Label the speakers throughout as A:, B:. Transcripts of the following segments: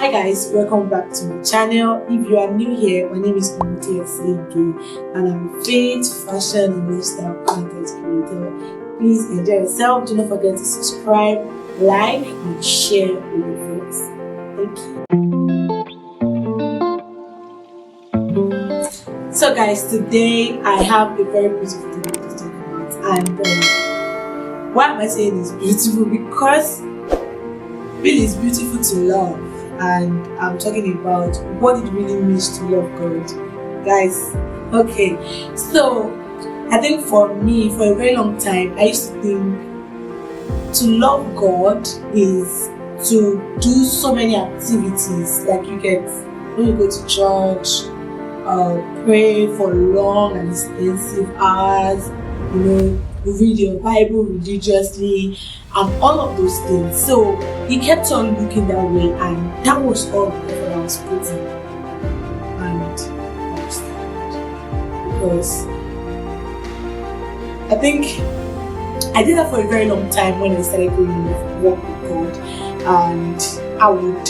A: Hi guys, welcome back to my channel. If you are new here, my name is Omote Esege and I'm a faith, fashion and lifestyle content creator. Please enjoy yourself. Do not forget to subscribe, like and share with your friends. Thank you. So guys, today I have a very beautiful thing to talk about, and why am I saying it's beautiful? Because really it's beautiful to love. And I'm talking about what it really means to love God. Guys, okay, so I think for me, for a very long time, I used to think to love God is to do so many activities. Like you get, when you go to church, pray for long and expensive hours, read your Bible religiously, and all of those things. So he kept on looking that way, and that was all that I was putting. And I understand, because I think I did that for a very long time when I started going with walk with God, and I would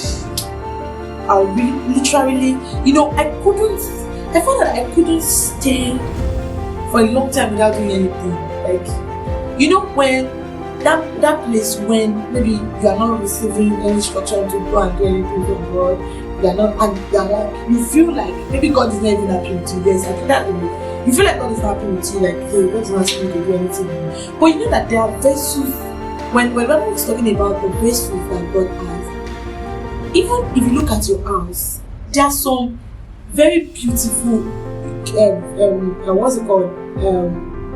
A: literally, I felt that I couldn't stay for a long time without doing anything. Like, when that place when maybe you are not receiving any instruction to go and do anything from God, you feel like maybe God is not even happy with you. Yes, I think that you feel like God is not happy with you, like, hey, God is not asking you to do anything. But you know that there are vessels, when Bible is talking about the vessels that God has, even if you look at your house, there are some very beautiful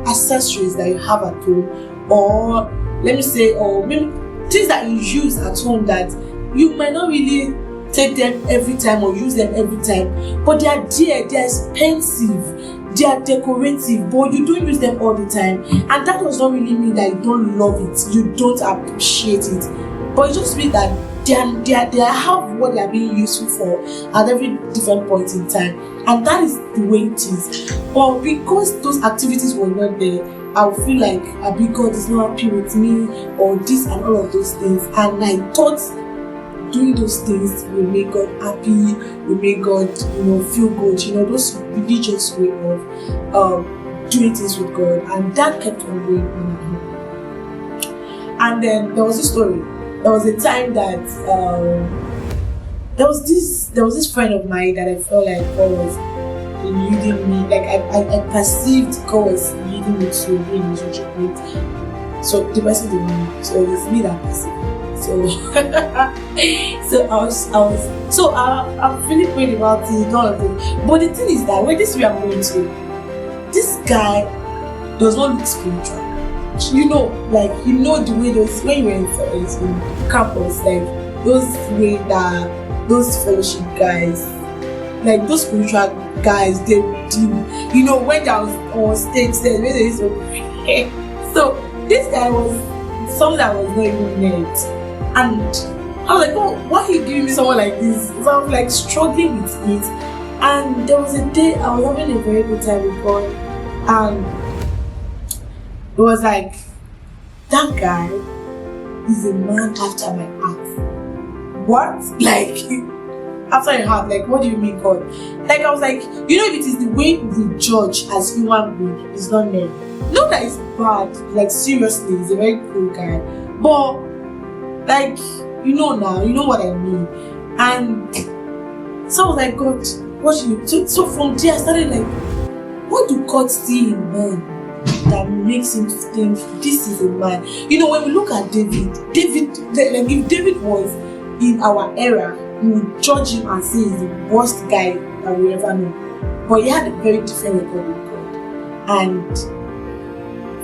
A: accessories that you have at home, or let me say, or maybe things that you use at home that you might not really take them every time or use them every time, but they are there, they are expensive, they are decorative, but you don't use them all the time. And that does not really mean that you don't love it, you don't appreciate it, but it just means that they have what they are being useful for at every different point in time, and that is the way it is. But because those activities were not there, I would feel like God is not happy with me, or this and all of those things, and I thought doing those things will make God happy, will make God feel good, those religious way of doing things with God, and that kept on going on and on. And then there was this story. There was a time that there was this friend of mine that I felt like God was leading me. Like I perceived God was leading me to be in a relationship with. So the person didn't know. So it's me that perceived. So I've really prayed about it, all of it. But the thing is that when this we are going to, this guy does not look spiritual. The way those, when you were in campus, like those fellowship guys, like those spiritual guys, they do, when they're on stage, when they used to pray. So this guy was someone that was not even met, and I was like, oh, why are you giving me someone like this? So I was like struggling with it, and there was a day I was having a very good time with God, and it was like, that guy is a man after my heart. What? Like, after your heart? Like, what do you mean, God? Like, I was like, if it is the way we judge as human beings, it's not me. Not that it's bad, like, seriously, he's a very cool guy. But, like, now, you know what I mean. And so I was like, God, what do you... So from there, I started like, what do God see in man that makes him think this is a man? When we look at David, like if David was in our era, we would judge him and say he's the worst guy that we ever know. But he had a very different record with God. And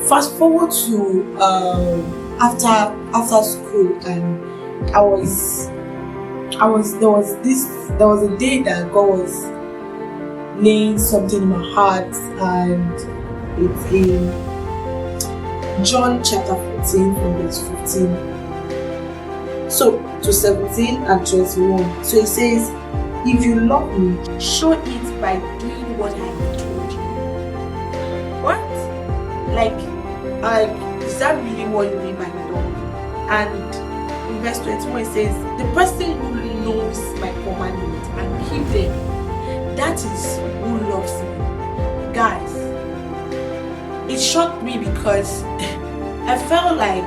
A: fast forward to after school, and there was a day that God was laying something in my heart, and it's in John chapter 14 from verse 15 to 17 and 21. So it says, if you love me, show it by doing what I have told you. What? Like, is that really what you mean by love? And in verse 21 it says, the person who knows my because I felt like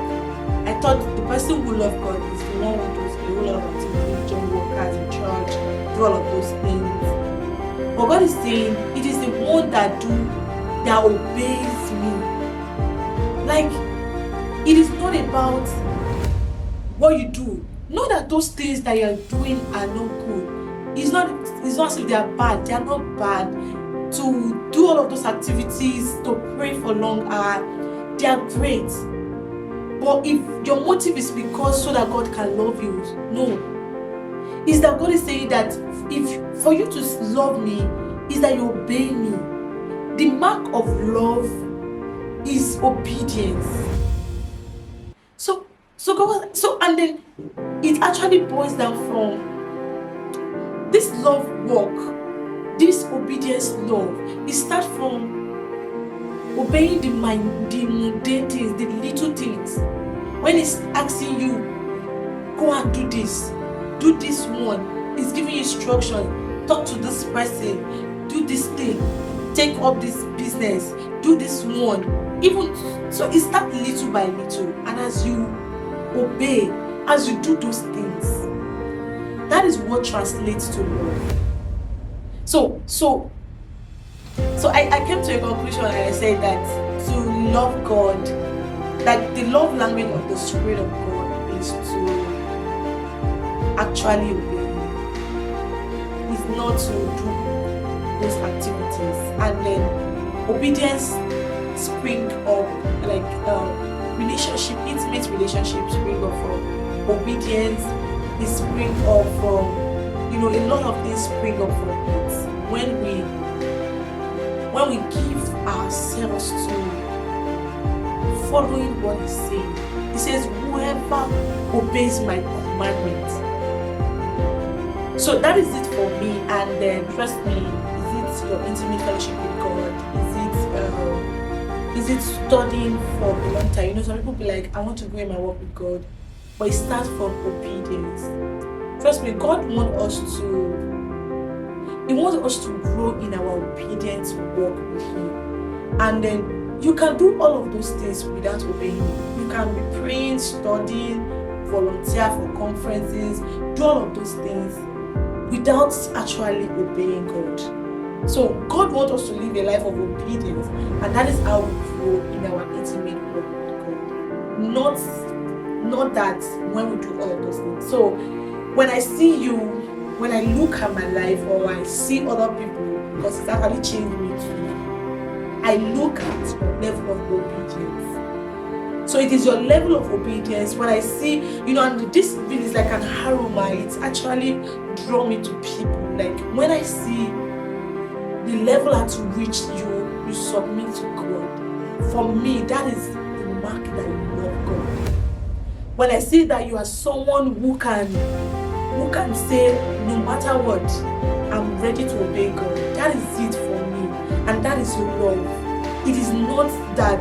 A: I thought the person who loved God is the one who does a whole lot of activities, join workers in church, do all of those things. But God is saying it is the one that obeys me. Like, it is not about what you do. Not that those things that you're doing are not good. It's not as if they are bad. They are not bad. To do all of those activities, to pray for long hours, they are great. But if your motive is because so that God can love you, no. It's that God is saying that if for you to love me, is that you obey me. The mark of love is obedience. And then it actually boils down from this love walk, this obedience love. It starts from obeying the mundane things, the little things. When it's asking you, go and do this one, it's giving you instruction, talk to this person, do this thing, take up this business, do this one. Even so, it starts little by little, and as you obey, as you do those things, that is what translates to love. So I came to a conclusion, and I said that to love God, that the love language of the Spirit of God is to actually obey. It's not to do those activities. And then obedience spring up, like relationship, intimate relationships spring up from obedience. It spring up from, a lot of things spring up from it. When we give ourselves to following what He's saying. He says, whoever obeys my commandment. So that is it for me. And then trust me, is it your intimate fellowship with God? Is it studying for a long time? Some people be like, I want to grow in my walk with God, but it starts from obedience. Trust me, God wants us to grow in our obedience walk with Him. And then you can do all of those things without obeying Him. You can be praying, studying, volunteer for conferences, do all of those things without actually obeying God. So God wants us to live a life of obedience, and that is how we grow in our intimate walk with God. Not that when we do all of those things. So when I see you, when I look at my life, or I see other people, because it's actually changed me too, I look at your level of obedience. So it is your level of obedience. When I see, and this really is like an aroma, it's actually draw me to people. Like when I see the level at which you submit to God, for me, that is the mark that you love God. When I see that you are someone who can say, no matter what, I'm ready to obey God, that is it for me, and that is your love. It is not that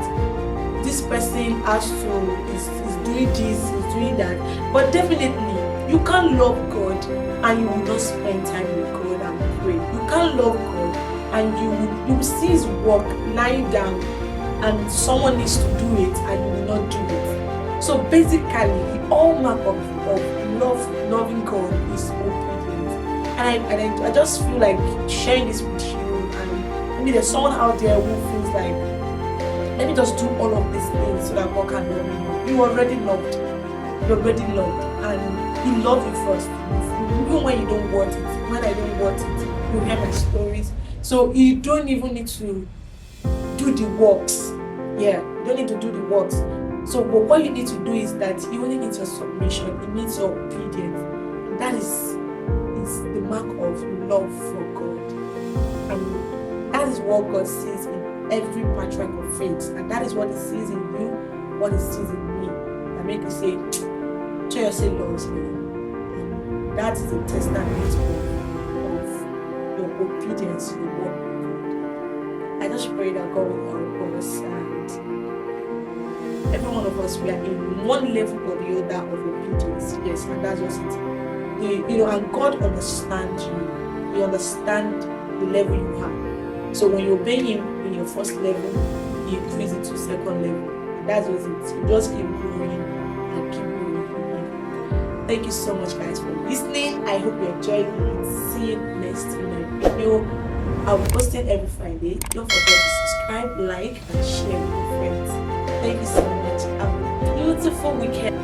A: this person is doing this, is doing that, but definitely you can't love God and you will not spend time with God and pray. You can't love God and you will see His work lying down, and someone needs to do it and you will not do it. So basically, the hallmark of loving God is obedience. And I just feel like sharing this with you, and maybe there's someone out there who feels like, let me just do all of these things so that God can love me. You already loved. You're already loved, and He loved you first. Even when you don't want it, when I don't want it, you hear my stories. So you don't even need to do the works. Yeah, you don't need to do the works. So but what you need to do is that you only need your submission, it needs your obedience. And that is the mark of love for God. And that is what God sees in every patriarch of faith. And that is what He sees in you, what He sees in me. That make you say, Chiyosi loves me. And that is a testament of your obedience, your work with God. I just pray that God will help us, and every one of us, we are in one level or the other of obedience. Yes, and that's just it. And God understands you. He understands the level you have. So when you obey Him in your first level, He increases it to second level. And that's just it. You just keep growing and keep growing. Thank you so much, guys, for listening. I hope you enjoyed it. See you next in my video. I'll be posting every Friday. Don't forget to subscribe, like, and share with your friends. Thank you so much. Have a beautiful weekend.